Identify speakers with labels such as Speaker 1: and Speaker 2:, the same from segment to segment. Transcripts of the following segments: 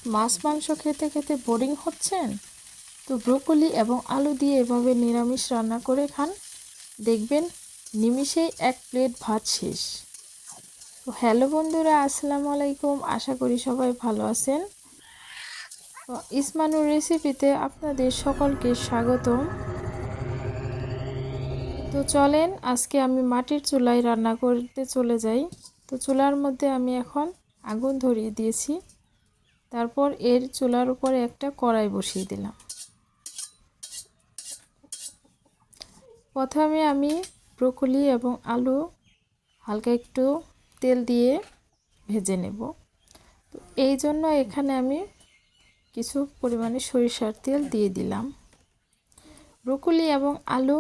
Speaker 1: মাছ মাংস খেতে খেতে বোরিং হচ্ছেন? তো ব্রোকলি এবং আলু দিয়ে এভাবে নিরামিষ রান্না করে খান, দেখবেন নিমিষেই এক প্লেট ভাত শেষ। তো হ্যালো বন্ধুরা, আসসালামু আলাইকুম। আশা করি সবাই ভালো আছেন। তো ইসমানুর রেসিপিতে আপনাদের সকলকে স্বাগতম। তো চলেন আজকে আমি মাটির চুলায় রান্না করতে চলে যাই। তো চুলার মধ্যে আমি এখন আগুন ধরিয়ে দিয়েছি। তারপর এর চুলার উপরে একটা কড়াই বসিয়ে দিলাম। প্রথমে আমি ব্রোকলি এবং আলু হালকা একটু তেল দিয়ে ভেজে নেব। তো এই জন্য এখানে আমি কিছু পরিমাণে সরিষার তেল দিয়ে দিলাম। ব্রোকলি এবং আলু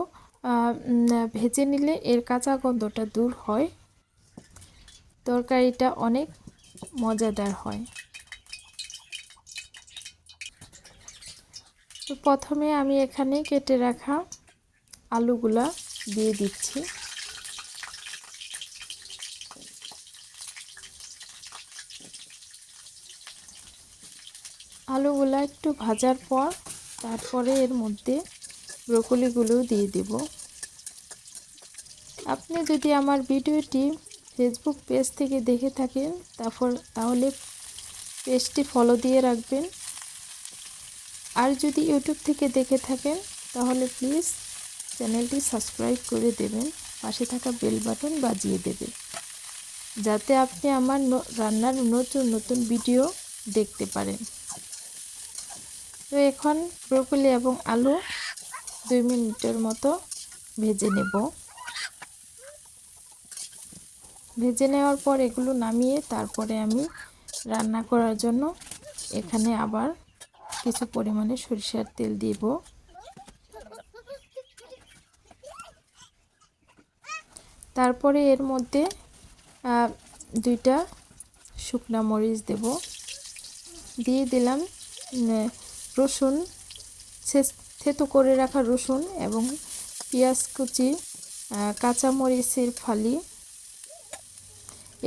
Speaker 1: ভেজে নিলে এর কাঁচা গন্ধটা দূর হয়, তরকারিটা অনেক মজাদার হয়। তো প্রথমে আমি এখানে কেটে রাখা আলুগুলা দিয়ে দিচ্ছি। আলুগুলা একটু ভাজার পর তারপরে এর মধ্যে ব্রোকলিগুলো দিয়ে দেব। আপনি যদি আমার ভিডিওটি ফেসবুক পেজ থেকে দেখে থাকেন তাহলে পেজটি ফলো দিয়ে রাখবেন। আর যদি ইউটিউব থেকে দেখে থাকেন তাহলে প্লিজ চ্যানেলটি সাবস্ক্রাইব করে দেবেন, পাশে থাকা বেল বাটন বাজিয়ে দেবেন, যাতে আপনি আমার রান্নার নতুন নতুন ভিডিও দেখতে পারেন। তো এখন ব্রোকলি এবং আলু 2 মিনিটের মতো ভেজে নেব। ভেজে নেওয়ার পর এগুলো নামিয়ে তারপরে আমি রান্না করার জন্য এখানে আবার কিছু পরিমাণে সরিষার তেল দিব। তারপরে এর মধ্যে 2টা শুকনা মরিচ দেব। দিয়ে দিলাম রসুন, থেতো করে রাখা রসুন এবং পেঁয়াজ কুচি, কাঁচা মরিচের ফালি,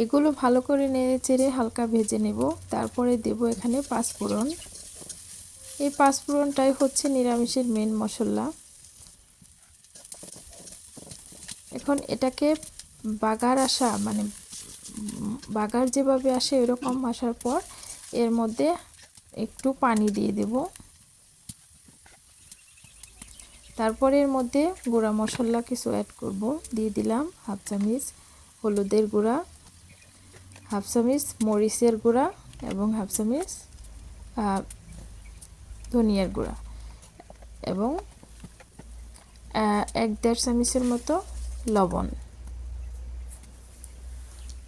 Speaker 1: এগুলো ভালো করে নেড়ে চেড়ে হালকা ভেজে নেব। তারপরে দেব এখানে পাঁচফোড়ন। এই পাঁচফোড়নটাই হচ্ছে নিরামিষের মেন মশলা। এখন এটাকে বাগার যেভাবে আসে এরকম আসার পর এর মধ্যে একটু পানি দিয়ে দেব। তারপরে এর মধ্যে গুঁড়া মশলা কিছু অ্যাড করব। দিয়ে দিলাম 1/2 চামচ হলুদের গুঁড়া, 1/2 চামচ মরিচের গুঁড়া এবং 1/2 চামচ ধনিয়ার গুঁড়া এবং 1-1.5 চামচের মতো লবণ।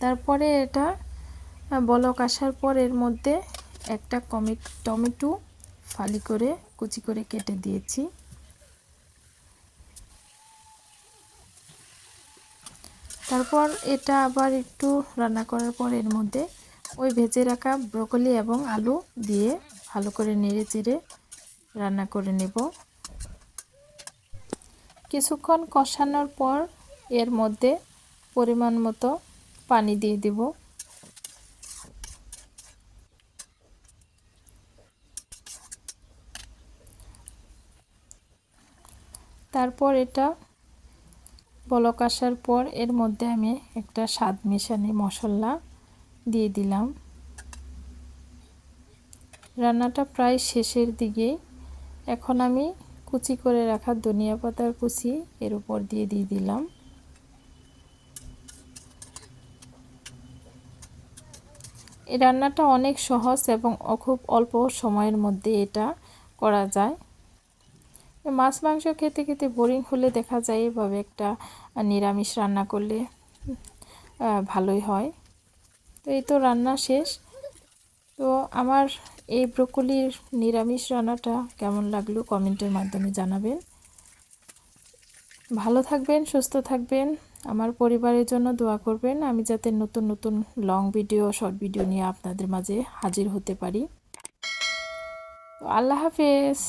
Speaker 1: তারপরে এটা বলক আসার পর এর মধ্যে একটা টমেটো ফালি করে কুচি করে কেটে দিয়েছি। তারপর এটা আবার একটু রান্না করার পর এর মধ্যে ওই ভেজে রাখা ব্রোকলি এবং আলু দিয়ে ভালো করে নেড়ে চেড়ে রান্না করে নেব। কিছুক্ষণ কষানোর পর এর মধ্যে পরিমাণ মতো পানি দিয়ে দেব। তারপর এটা বলক আসার পর এর মধ্যে আমি একটা স্বাদ মেশানো মশলা দিয়ে দিলাম। রান্নাটা প্রায় শেষের দিকে। এখন আমি কুচি করে রাখা ধনিয়া পাতার কুচি এর উপর দিয়ে দিলাম। এই রান্নাটা অনেক সহজ এবং খুব অল্প সময়ের মধ্যে এটা করা যায়। মাছ মাংস খেতে খেতে বোরিং হলে দেখা যায় এভাবে একটা নিরামিষ রান্না করলে ভালোই হয়। তো এই তো রান্না শেষ। তো আমার এই ব্রোকলির নিরামিষ রান্নাটা কেমন লাগলো কমেন্টের মাধ্যমে জানাবেন। ভালো থাকবেন, সুস্থ থাকবেন, আমার পরিবারের জন্য দোয়া করবেন, আমি যাতে নতুন নতুন লং ভিডিও, শর্ট ভিডিও নিয়ে আপনাদের মাঝে হাজির হতে পারি। তো আল্লাহ হাফেজ।